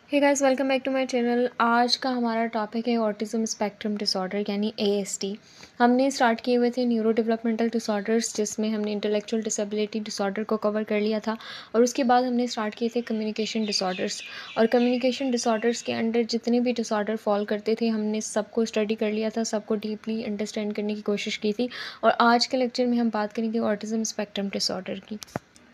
Hey guys, welcome back to my channel. आज का हमारा टॉपिक है ऑटिज़म स्पेक्ट्रम डिसऑर्डर यानी एएसडी। हमने स्टार्ट किए हुए थे न्यूरो डेवलपमेंटल डिसऑर्डर्स, जिसमें हमने इंटेलेक्चुअल डिसेबिलिटी डिसऑर्डर को कवर कर लिया था। और उसके बाद हमने स्टार्ट किए थे कम्युनिकेशन डिसऑर्डर्स। और कम्युनिकेशन डिसऑर्डर्स के अंडर जितने भी डिसऑर्डर फॉल करते थे, हमने सबको स्टडी कर लिया था, सबको डीपली अंडरस्टैंड करने की कोशिश की थी। और आज के लेक्चर में हम बात करेंगे ऑटिज़म स्पेक्ट्रम डिसऑर्डर की।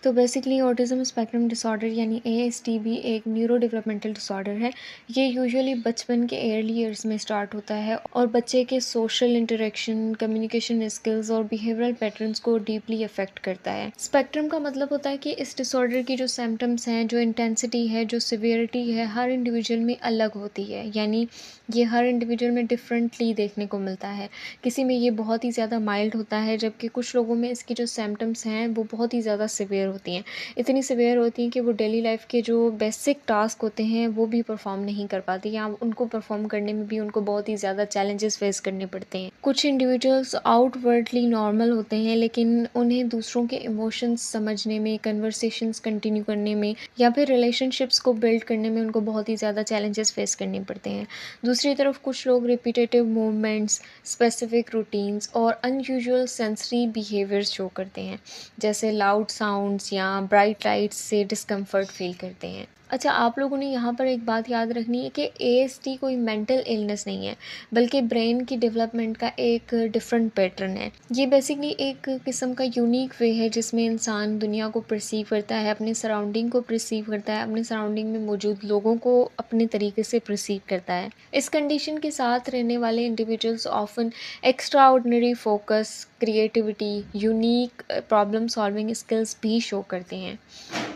तो बेसिकली ऑटिज़म स्पेक्ट्रम डिसऑर्डर यानी एएसडी भी एक न्यूरो डेवलपमेंटल डिसऑर्डर है। ये यूजुअली बचपन के अर्ली ईयर्स में स्टार्ट होता है और बच्चे के सोशल इंटरेक्शन, कम्युनिकेशन स्किल्स और बिहेवियरल पैटर्न्स को डीपली अफेक्ट करता है। स्पेक्ट्रम का मतलब होता है कि इस डिसऑर्डर की जो सिम्टम्स हैं, जो इंटेंसिटी है, जो सिवियरिटी है, हर इंडिविजुअल में अलग होती है। यानी ये हर इंडिविजुअल में डिफरेंटली देखने को मिलता है। किसी में ये बहुत ही ज़्यादा माइल्ड होता है, जबकि कुछ लोगों में इसकी जो सिम्टम्स हैं वो बहुत ही ज़्यादा सिवियर होती हैं। इतनी सिवियर होती हैं कि वो डेली लाइफ के जो बेसिक टास्क होते हैं वो भी परफॉर्म नहीं कर पाती, या उनको परफॉर्म करने में भी उनको बहुत ही ज़्यादा चैलेंजेस फेस करने पड़ते हैं। कुछ इंडिविजुअल्स आउटवर्डली नॉर्मल होते हैं, लेकिन उन्हें दूसरों के इमोशंस समझने में, कन्वर्सेशंस कंटिन्यू करने में या फिर रिलेशनशिप्स को बिल्ड करने में उनको बहुत ही ज़्यादा चैलेंजेस फेस करने पड़ते हैं। दूसरी तरफ कुछ लोग रिपीटेटिव मूवमेंट्स, स्पेसिफिक रूटीन्स और अनयूजुअल सेंसरी बिहेवियर्स शो करते हैं, जैसे लाउड साउंड्स या ब्राइट लाइट्स से डिस्कम्फर्ट फील करते हैं। अच्छा, आप लोगों ने यहाँ पर एक बात याद रखनी है कि एएसडी कोई मेंटल इलनेस नहीं है, बल्कि ब्रेन की डेवलपमेंट का एक डिफरेंट पैटर्न है। ये बेसिकली एक किस्म का यूनिक वे है जिसमें इंसान दुनिया को परसीव करता है, अपने सराउंडिंग को परसीव करता है, अपने सराउंडिंग में मौजूद लोगों को अपने तरीके से परसीव करता है। इस कंडीशन के साथ रहने वाले individuals often extra ordinary focus, creativity, unique problem solving skills भी शो करते हैं।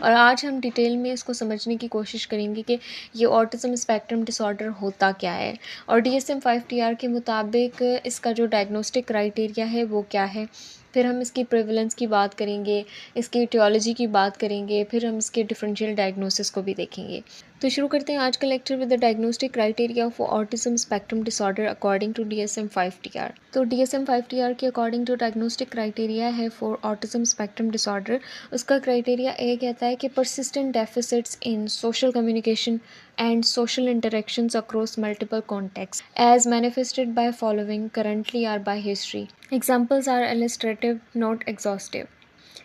और आज हम डिटेल में इसको समझने की कोशिश करेंगे कि ये ऑटिज़म स्पेक्ट्रम डिसऑर्डर होता क्या है, और DSM-5 के मुताबिक इसका जो डायग्नोस्टिक क्राइटेरिया है वो क्या है। फिर हम इसकी प्रेवलेंस की बात करेंगे, इसकी टियोलॉजी की बात करेंगे, फिर हम इसके डिफरेंशियल डायग्नोसिस को भी देखेंगे। तो शुरू करते हैं आज का lecture with the diagnostic criteria for autism spectrum disorder according to DSM-5 तो DSM-5 के अकॉर्डिंग जो डायग्नोस्टिक क्राइटेरिया है फॉर ऑटिज्म स्पेक्ट्रम डिसऑर्डर, उसका क्राइटेरिया ए कहता है कि persistent deficits in social communication and social interactions across multiple contexts as manifested by following currently or by history. Examples are illustrative, not exhaustive.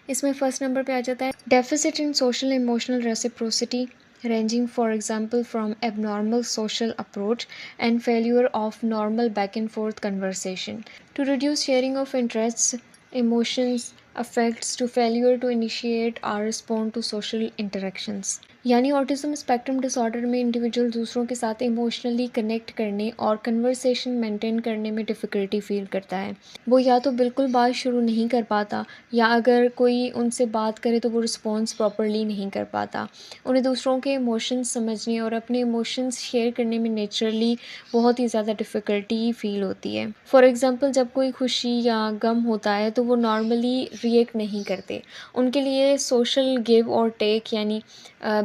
इसमें first number पे आ जाता है deficit in social emotional reciprocity, ranging for example from abnormal social approach and failure of normal back and forth conversation to reduce sharing of interests, emotions, affects to failure to initiate or respond to social interactions। यानी autism spectrum disorder में individual दूसरों के साथ emotionally connect करने और conversation maintain करने में difficulty feel करता है। वो या तो बिल्कुल बात शुरू नहीं कर पाता, या अगर कोई उनसे बात करे तो वो रिस्पॉन्स प्रॉपरली नहीं कर पाता। उन्हें दूसरों के इमोशंस समझने और अपने इमोशंस शेयर करने में नेचुरली बहुत ही ज़्यादा डिफ़िकल्टी फ़ील होती है। फॉर एग्ज़ाम्पल, जब कोई खुशी या गम होता है तो वो नॉर्मली रिएक्ट नहीं करते। उनके लिए सोशल गिव और टेक यानी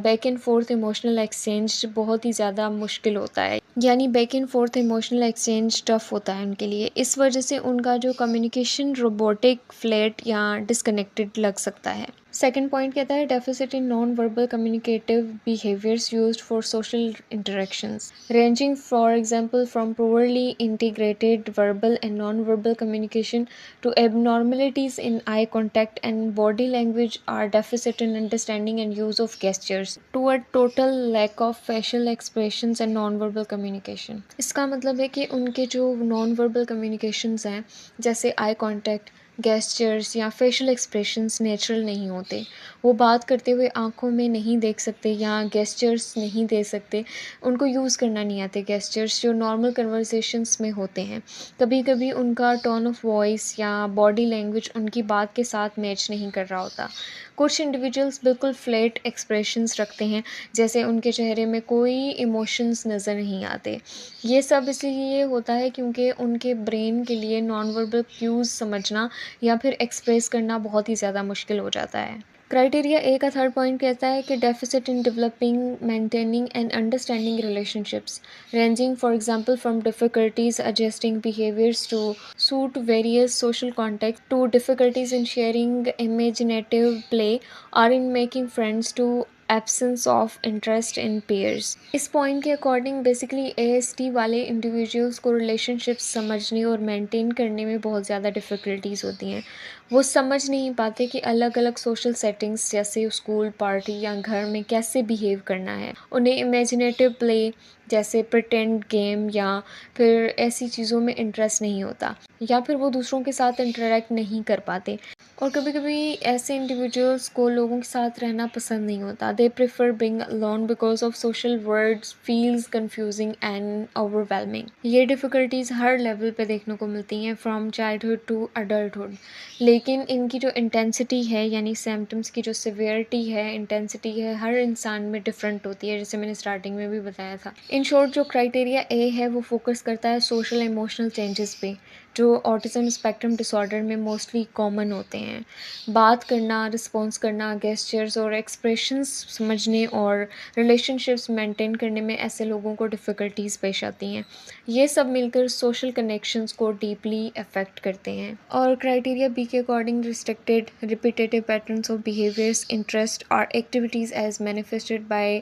back and fourth emotional exchange बहुत ही ज़्यादा मुश्किल होता है, यानी back and fourth emotional exchange tough होता है उनके लिए। इस वजह से उनका जो कम्युनिकेशन रोबोटिक, फ्लैट या डिसकनेक्टेड लग सकता है। सेकेंड पॉइंट कहता है deficit in non verbal communicative behaviours used for social interactions, ranging for example from poorly integrated verbal and non verbal communication to abnormalities in eye contact and body language, are deficit in understanding and use of gestures, to a total lack of facial expressions and non-verbal communication। इसका मतलब है कि उनके जो non-verbal communications हैं, जैसे eye contact, gestures या facial expressions natural नहीं होते। वो बात करते हुए आंखों में नहीं देख सकते या गेस्चर्स नहीं दे सकते, उनको यूज़ करना नहीं आते गेस्चर्स जो नॉर्मल कन्वर्सेशंस में होते हैं। कभी कभी उनका टोन ऑफ वॉइस या बॉडी लैंग्वेज उनकी बात के साथ मैच नहीं कर रहा होता। कुछ इंडिविजुअल्स बिल्कुल फ्लैट एक्सप्रेशंस रखते हैं, जैसे उनके चेहरे में कोई इमोशंस नज़र नहीं आते। ये सब इसलिए होता है क्योंकि उनके ब्रेन के लिए नॉन वर्बल क्यूज़ समझना या फिर एक्सप्रेस करना बहुत ही ज़्यादा मुश्किल हो जाता है। क्राइटेरिया ए का थर्ड पॉइंट कहता है कि deficit in developing, maintaining and understanding relationships, ranging for example from difficulties adjusting behaviours to suit various social contact, to difficulties in sharing imaginative play और in making friends, to absence of interest in peers. इस point के according basically ASD वाले individuals को relationships समझने और maintain करने में बहुत ज़्यादा डिफ़िकल्टीज़ होती हैं। वो समझ नहीं पाते कि अलग अलग सोशल सेटिंग्स जैसे स्कूल, पार्टी या घर में कैसे बिहेव करना है। उन्हें इमेजिनेटिव प्ले जैसे प्रिटेंड गेम या फिर ऐसी चीज़ों में इंटरेस्ट नहीं होता, या फिर वो दूसरों के साथ इंटरेक्ट नहीं कर पाते। और कभी कभी ऐसे इंडिविजुअल्स को लोगों के साथ रहना पसंद नहीं होता। They prefer being alone because of social words feels confusing and overwhelming. ये डिफ़िकल्टीज़ हर लेवल पे देखने को मिलती हैं, फ्रॉम चाइल्डहुड टू अडल्टहुड। लेकिन इनकी जो इंटेंसिटी है, यानी सिम्टम्स की जो सिवियरिटी है, इंटेंसिटी है, हर इंसान में डिफरेंट होती है, जैसे मैंने स्टार्टिंग में भी बताया था। इन शॉर्ट जो क्राइटेरिया ए है वो फोकस करता है सोशल इमोशनल चेंजेस पे, जो ऑटिज़म स्पेक्ट्रम डिसऑर्डर में मोस्टली कॉमन होते हैं। बात करना, रिस्पॉन्स करना, गेस्चर्स और एक्सप्रेशंस समझने और रिलेशनशिप्स मेंटेन करने में ऐसे लोगों को डिफ़िकल्टीज़ पेश आती हैं। ये सब मिलकर सोशल कनेक्शंस को डीपली अफेक्ट करते हैं। और क्राइटेरिया बी के according restricted repetitive patterns of behaviours, interest और activities as manifested by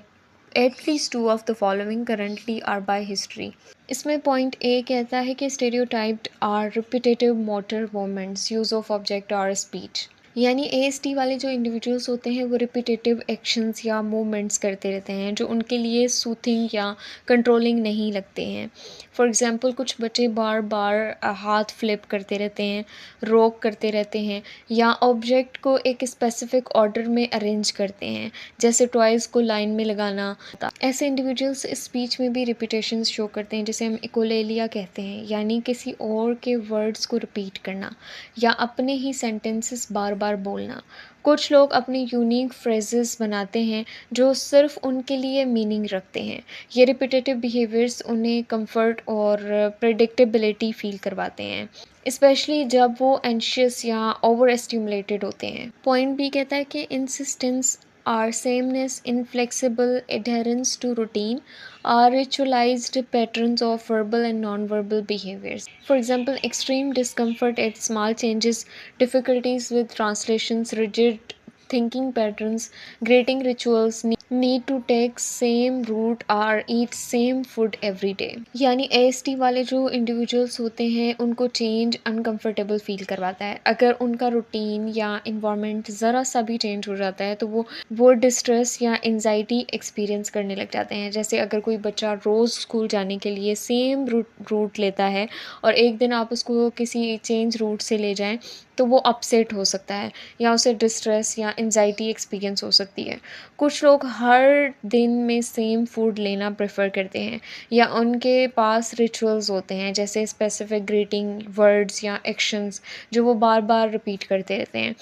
at least two of the following currently are by history। इसमें पॉइंट ए कहता है कि stereotyped or repetitive motor movements, use of object और speech. यानी ASD वाले जो individuals होते हैं वो रिपीटेटिव एक्शंस या मूवमेंट्स करते रहते हैं जो उनके लिए सूथिंग या कंट्रोलिंग नहीं लगते हैं। फॉर एग्जांपल कुछ बच्चे बार बार हाथ फ्लिप करते रहते हैं, रोक करते रहते हैं, या ऑब्जेक्ट को एक स्पेसिफिक ऑर्डर में अरेंज करते हैं, जैसे टॉयज़ को लाइन में लगाना। ऐसे इंडिविजुअल्स स्पीच में भी रिपीटेशंस शो करते हैं, जिसे हम इकोलेलिया कहते हैं, यानी किसी और के वर्ड्स को रिपीट करना या अपने ही सेंटेंसेस बार बार बोलना। कुछ लोग अपने यूनिक फ्रेजेस बनाते हैं जो सिर्फ उनके लिए मीनिंग रखते हैं। ये रिपीटेटिव बिहेवियर्स उन्हें कंफर्ट और प्रेडिक्टेबिलिटी फील करवाते हैं, स्पेशली जब वो एंशियस या ओवर स्टिमुलेटेड होते हैं। पॉइंट बी कहता है कि insistence are sameness, inflexible adherence to routine, are ritualized patterns of verbal and non-verbal behaviors. For example, extreme discomfort at small changes, difficulties with translations, rigid thinking patterns, greeting rituals, need to take same route or eat same food every day। यानी ASD वाले जो individuals होते हैं उनको change uncomfortable feel करवाता है। अगर उनका रूटीन या इन्वायरमेंट ज़रा सा भी चेंज हो जाता है तो वो डिस्ट्रेस या एंजाइटी एक्सपीरियंस करने लग जाते हैं। जैसे अगर कोई बच्चा रोज़ स्कूल जाने के लिए सेम रूट लेता है और एक दिन आप उसको किसी चेंज रूट से ले जाएं तो वो अपसेट हो सकता है या उसे डिस्ट्रेस या एंजाइटी एक्सपीरियंस हो सकती है। कुछ लोग हर दिन में सेम फूड लेना प्रेफर करते हैं या उनके पास रिचुअल्स होते हैं, जैसे स्पेसिफिक ग्रीटिंग वर्ड्स या एक्शंस जो वो बार बार रिपीट करते रहते हैं।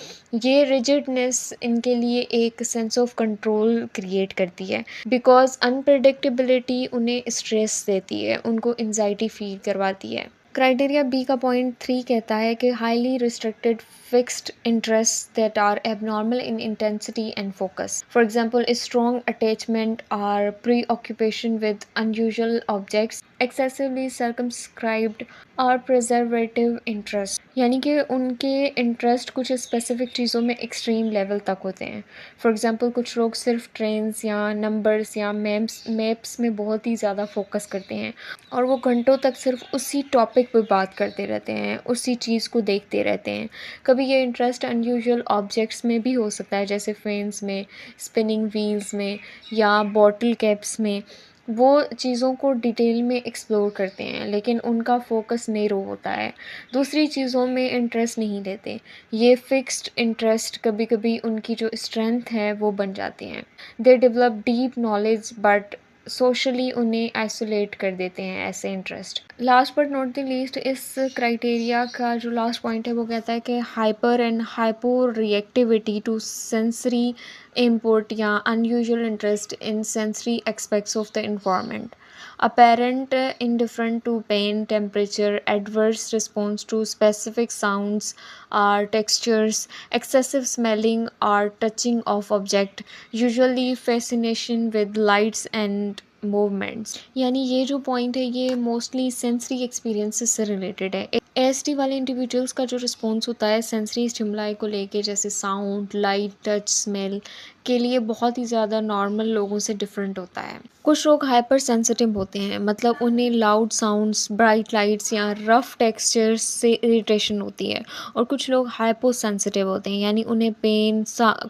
ये रिजिडनेस इनके लिए एक सेंस ऑफ कंट्रोल क्रिएट करती है, बिकॉज अनप्रडिक्टेबिलिटी उन्हें स्ट्रेस देती है, उनको एंजाइटी फील करवाती है। क्राइटेरिया बी का पॉइंट 3 कहता है कि highly restricted fixed interests that are abnormal in intensity and focus. For example, a strong attachment or preoccupation with unusual objects, excessively circumscribed और preservative interest, यानी कि उनके इंटरेस्ट कुछ स्पेसिफिक चीज़ों में एक्सट्रीम लेवल तक होते हैं। फॉर एग्जांपल कुछ लोग सिर्फ ट्रेन्स या नंबर्स या मैप्स में बहुत ही ज़्यादा फोकस करते हैं और वो घंटों तक सिर्फ उसी टॉपिक पे बात करते रहते हैं, उसी चीज़ को देखते रहते हैं। कभी ये इंटरेस्ट अनयूजुअल ऑब्जेक्ट्स में भी हो सकता है, जैसे फैंस में, स्पिनिंग व्हील्स में या बॉटल कैप्स में। वो चीज़ों को डिटेल में एक्सप्लोर करते हैं लेकिन उनका फोकस नैरो होता है, दूसरी चीज़ों में इंटरेस्ट नहीं लेते। ये फिक्स्ड इंटरेस्ट कभी कभी उनकी जो स्ट्रेंथ है वो बन जाते हैं। They develop deep knowledge but socially उन्हें आइसोलेट कर देते हैं ऐसे interest. Last but not the least, इस क्राइटेरिया का जो लास्ट पॉइंट है वो कहता है कि hyper and hypo reactivity to sensory input या unusual interest in sensory aspects of the environment, apparent indifferent to pain, temperature, adverse response to specific sounds or textures, excessive smelling or touching of object, usually fascination with lights and movements. यानी ये जो point है ये mostly sensory experiences से related है। ASD वाले individuals का जो रिस्पॉन्स होता है सेंसरी स्टिमुलाई को लेके, जैसे साउंड, लाइट, टच, स्मेल के लिए बहुत ही ज़्यादा नॉर्मल लोगों से डिफरेंट होता है। कुछ लोग हाइपर सेंसिटिव होते हैं, मतलब उन्हें लाउड साउंड्स, ब्राइट लाइट्स या रफ टेक्सचर्स से इरिटेशन होती है। और कुछ लोग हाइपो सेंसिटिव होते हैं, यानी उन्हें पेन,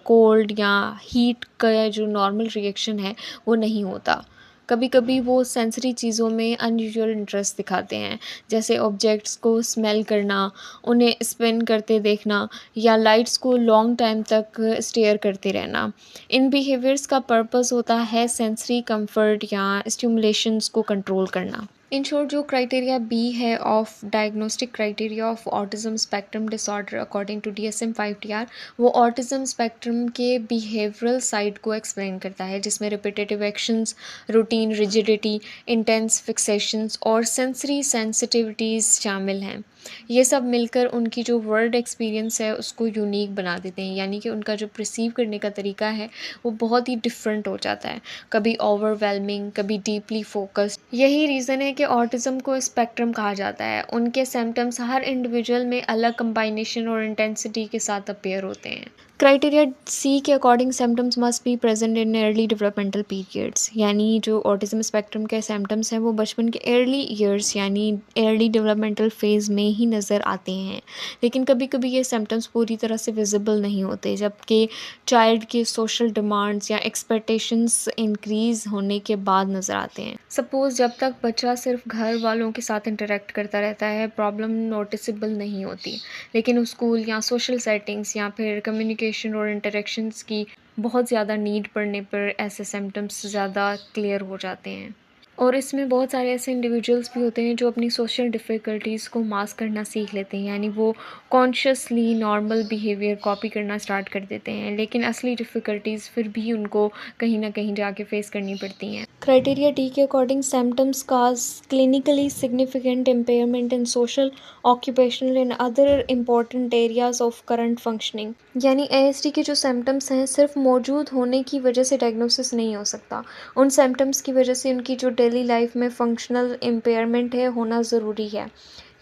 कोल्ड या हीट का जो नॉर्मल रिएक्शन है वो नहीं होता। कभी कभी वो सेंसरी चीज़ों में अनयूजुअल इंटरेस्ट दिखाते हैं, जैसे ऑब्जेक्ट्स को स्मेल करना, उन्हें स्पिन करते देखना या लाइट्स को लॉन्ग टाइम तक स्टेयर करते रहना। इन बिहेवियर्स का पर्पस होता है सेंसरी कंफर्ट या स्टिमुलेशंस को कंट्रोल करना। इन शॉर्ट, जो क्राइटेरिया बी है of diagnostic criteria of autism spectrum disorder according to DSM-5TR, वो ऑटिज्म स्पेक्ट्रम के बिहेवियरल साइड को एक्सप्लेन करता है, जिसमें repetitive actions, routine rigidity, intense fixations और सेंसरी सेंसिटिविटीज़ शामिल हैं। ये सब मिलकर उनकी जो वर्ल्ड एक्सपीरियंस है उसको यूनिक बना देते हैं, यानी कि उनका जो परसीव करने का तरीका है वो बहुत ही डिफरेंट हो जाता है, कभी ओवरवेलमिंग, कभी डीपली फोकस्ड। यही रीज़न है कि ऑटिज़म को स्पेक्ट्रम कहा जाता है। उनके सिम्टम्स हर इंडिविजुअल में अलग कंबाइनेशन और इंटेंसिटी के साथ अपीयर होते हैं। क्राइटेरिया सी के according symptoms must be present in early developmental periods, यानी जो ऑटिज्म स्पेक्ट्रम के सिम्टम्स हैं वो बचपन के अर्ली ईयर्स यानी अर्ली डेवलपमेंटल फेज़ में ही नज़र आते हैं। लेकिन कभी कभी ये सिम्टम्स पूरी तरह से विजिबल नहीं होते, जबकि चाइल्ड के सोशल डिमांड्स या एक्सपेक्टेशंस इंक्रीज़ होने के बाद नज़र आते हैं। सपोज़ जब तक बच्चा सिर्फ घर वालों के साथ इंटरेक्ट करता रहता है, प्रॉब्लम नोटिसेबल नहीं होती, लेकिन स्कूल या सोशल सेटिंग्स या फिर कम्युनिकेशन और इंटरेक्शंस की बहुत ज़्यादा नीड पड़ने पर ऐसे सिम्टम्स ज़्यादा क्लियर हो जाते हैं। और इसमें बहुत सारे ऐसे इंडिविजुअल्स भी होते हैं जो अपनी सोशल डिफ़िकल्टीज़ को मास्क करना सीख लेते हैं, यानी वो कॉन्शियसली नॉर्मल बिहेवियर कॉपी करना स्टार्ट कर देते हैं, लेकिन असली डिफ़िकल्टीज़ फिर भी उनको कहीं ना कहीं जाके फेस करनी पड़ती हैं। क्राइटेरिया डी के according symptoms cause clinically significant impairment in social, occupational and other important areas of current functioning, यानी ASD के जो सिम्टम्स हैं सिर्फ मौजूद होने की वजह से डायग्नोसिस नहीं हो सकता। उन सिम्टम्स की वजह से उनकी जो डेली लाइफ में फंक्शनल इम्पेयरमेंट है होना ज़रूरी है,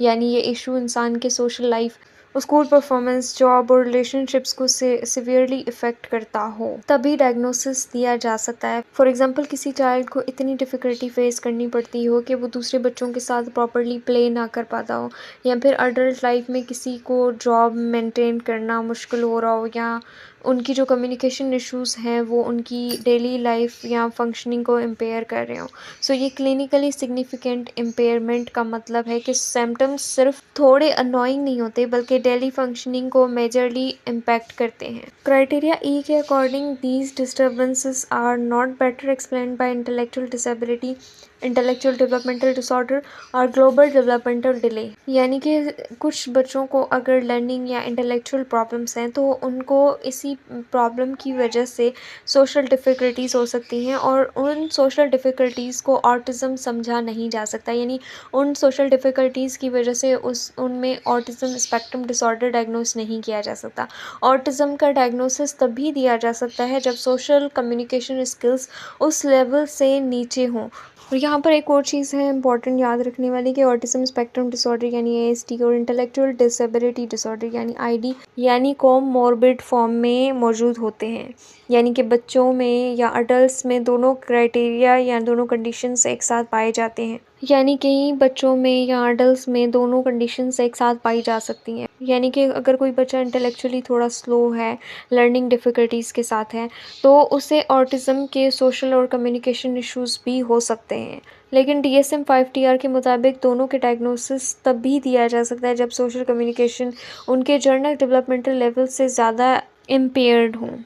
यानी ये इशू इंसान के social life, school performance, job और रिलेशनशिप्स को सिवियरली इफ़ेक्ट करता हो, तभी डायग्नोसिस दिया जा सकता है। फॉर एग्जांपल, किसी चाइल्ड को इतनी डिफ़िकल्टी फेस करनी पड़ती हो कि वो दूसरे बच्चों के साथ प्रॉपरली प्ले ना कर पाता हो, या फिर अडल्ट लाइफ में किसी को जॉब मेंटेन करना मुश्किल हो रहा हो, या उनकी जो कम्युनिकेशन इश्यूज़ हैं वो उनकी डेली लाइफ या फंक्शनिंग को इम्पेयर कर रहे हो। सो ये क्लिनिकली सिग्निफिकेंट इम्पेयरमेंट का मतलब है कि सिम्टम्स सिर्फ थोड़े अनोइंग नहीं होते, बल्कि डेली फंक्शनिंग को मेजरली इम्पैक्ट करते हैं। क्राइटेरिया ई के according these disturbances are not better explained by intellectual disability, intellectual developmental disorder और ग्लोबल डेवलपमेंटल डिले, यानी कि कुछ बच्चों को अगर लर्निंग या इंटेलेक्चुअल प्रॉब्लम्स हैं तो उनको इसी प्रॉब्लम की वजह से सोशल डिफ़िकल्टीज़ हो सकती हैं, और उन सोशल डिफ़िकल्टीज़ को ऑटिज़म समझा नहीं जा सकता, यानी उन सोशल डिफ़िकल्टीज़ की वजह से उनमें ऑटिज़म स्पेक्ट्रम डिसऑर्डर डायग्नोस नहीं किया जा सकता। ऑटिज़म का डायग्नोसिस तभी दिया जा सकता है जब सोशल कम्युनिकेशन स्किल्स उस लेवल से नीचे हों। और यहाँ पर एक और चीज़ है इंपॉर्टेंट याद रखने वाली, कि ऑटिज़म स्पेक्ट्रम डिसऑर्डर यानी ASD और इंटेलेक्चुअल डिसेबिलिटी डिसऑर्डर यानी ID यानी कोमॉर्बिड फॉर्म में मौजूद होते हैं, यानी कि बच्चों में या अडल्ट्स में दोनों क्राइटेरिया या दोनों कंडीशंस एक साथ पाए जाते हैं, यानी कई बच्चों में या अडल्ट्स में दोनों कंडीशंस एक साथ पाई जा सकती हैं। यानी कि अगर कोई बच्चा इंटेलेक्चुअली थोड़ा स्लो है, लर्निंग डिफ़िकल्टीज़ के साथ है, तो उसे ऑटिज़म के सोशल और कम्युनिकेशन इश्यूज़ भी हो सकते हैं। लेकिन DSM-5TR के मुताबिक दोनों के डायग्नोसिस तभी दिया जा सकता है जब सोशल कम्युनिकेशन उनके जर्नल डेवलपमेंटल लेवल से ज़्यादा इम्पेयर्ड हों।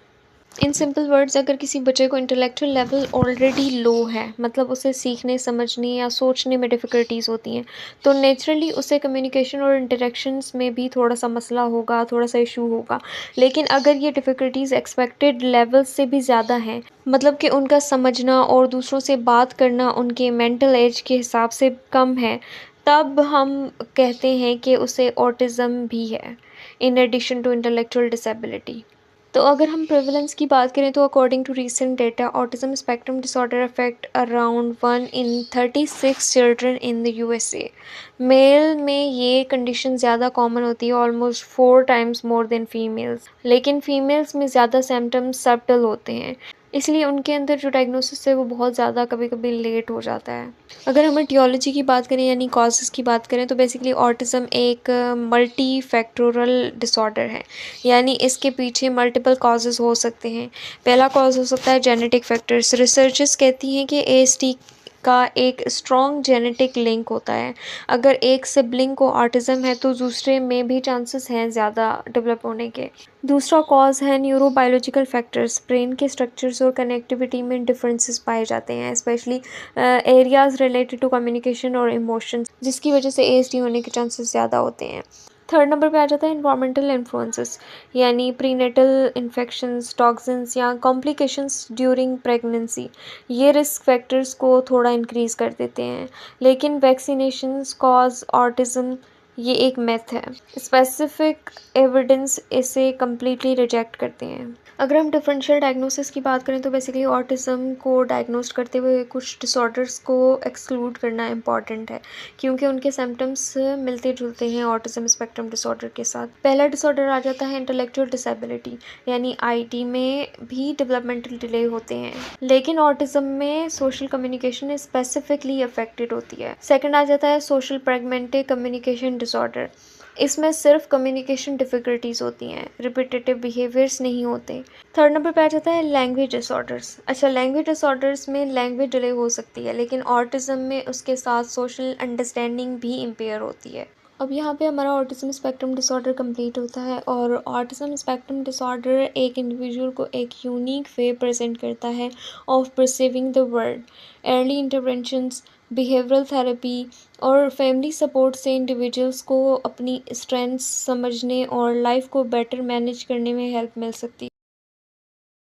इन सिंपल वर्ड्स, अगर किसी बच्चे को इंटेलेक्चुअल लेवल ऑलरेडी लो है, मतलब उसे सीखने, समझने या सोचने में डिफ़िकल्टीज़ होती हैं, तो नेचुरली उसे कम्युनिकेशन और इंटरेक्शंस में भी थोड़ा सा मसला होगा, थोड़ा सा इशू होगा। लेकिन अगर ये डिफ़िकल्टीज़ एक्सपेक्टेड लेवल से भी ज़्यादा हैं, मतलब कि उनका समझना और दूसरों से बात करना उनके मेंटल एज के हिसाब से कम है, तब हम कहते हैं कि उसे ऑटिज़म भी है, in addition to intellectual disability. तो अगर हम प्रेवलेंस की बात करें तो according to recent data autism spectrum disorder affect around 1 in 36 children in the USA. Male में ये कंडीशन ज़्यादा कॉमन होती है, almost 4 times more than females, लेकिन फीमेल्स में ज़्यादा सिम्टम्स सबटल होते हैं, इसलिए उनके अंदर जो डायग्नोसिस है वो बहुत ज़्यादा कभी कभी लेट हो जाता है। अगर हम टियोलॉजी की बात करें यानी कॉजेज़ की बात करें तो बेसिकली ऑटिज़म एक मल्टी फैक्टोरल डिसऑर्डर है, यानी इसके पीछे मल्टीपल कॉजेज़ हो सकते हैं। पहला कॉज हो सकता है जेनेटिक फैक्टर्स। रिसर्चर्स कहती हैं कि एएसडी का एक स्ट्रॉन्ग जेनेटिक लिंक होता है। अगर एक सिबलिंग को ऑटिज़म है तो दूसरे में भी चांसेस हैं ज़्यादा डेवलप होने के। दूसरा कॉज है न्यूरोबायोलॉजिकल फैक्टर्स। ब्रेन के स्ट्रक्चर्स और कनेक्टिविटी में डिफरेंसेस पाए जाते हैं, specially areas related to communication और इमोशंस, जिसकी वजह से एएसडी होने के चांसेस ज़्यादा होते हैं। थर्ड नंबर पे आ जाता है इन्वायरमेंटल इन्फ्लुएंसेस, यानी प्रीनेटल इन्फेक्शंस, टॉक्सिन्स या कॉम्प्लिकेशंस ड्यूरिंग प्रेगनेंसी। ये रिस्क फैक्टर्स को थोड़ा इंक्रीज़ कर देते हैं, लेकिन वैक्सीनेशंस कॉज ऑटिज़म ये एक मिथ है। स्पेसिफिक एविडेंस इसे कम्प्लीटली रिजेक्ट करते हैं। अगर हम डिफरेंशियल डायग्नोसिस की बात करें तो बेसिकली ऑटिज़म को डायग्नोज करते हुए कुछ डिसऑर्डर्स को एक्सक्लूड करना इम्पॉर्टेंट है, क्योंकि उनके सिम्टम्स मिलते जुलते हैं ऑटिज़म स्पेक्ट्रम डिसऑर्डर के साथ। पहला डिसऑर्डर आ जाता है इंटेलेक्चुअल डिसेबिलिटी, यानी आईटी में भी डेवलपमेंटल डिले होते हैं, लेकिन ऑटिज़म में सोशल कम्युनिकेशन स्पेसिफिकली अफेक्टेड होती है। सेकेंड आ जाता है सोशल प्रैग्मेंटिक कम्युनिकेशन डिसऑर्डर। इसमें सिर्फ कम्युनिकेशन डिफ़िकल्टीज़ होती हैं, रिपीटेटिव बिहेवियर्स नहीं होते। थर्ड नंबर पे आ जाता है लैंग्वेज डिसऑर्डर्स। अच्छा, लैंग्वेज डिसऑर्डर्स में लैंग्वेज डिले हो सकती है, लेकिन ऑटिज़म में उसके साथ सोशल अंडरस्टैंडिंग भी इम्पेयर होती है। अब यहाँ पे हमारा ऑटिज़म स्पेक्ट्रम डिसऑर्डर कंप्लीट होता है, और ऑटिज़म स्पेक्ट्रम डिसऑर्डर एक इंडिविजुअल को एक यूनिक वे प्रेजेंट करता है of perceiving the world. Early interventions, behavioural therapy और फैमिली सपोर्ट से इंडिविजुअल्स को अपनी स्ट्रेंथ्स समझने और लाइफ को बेटर मैनेज करने में हेल्प मिल सकती है।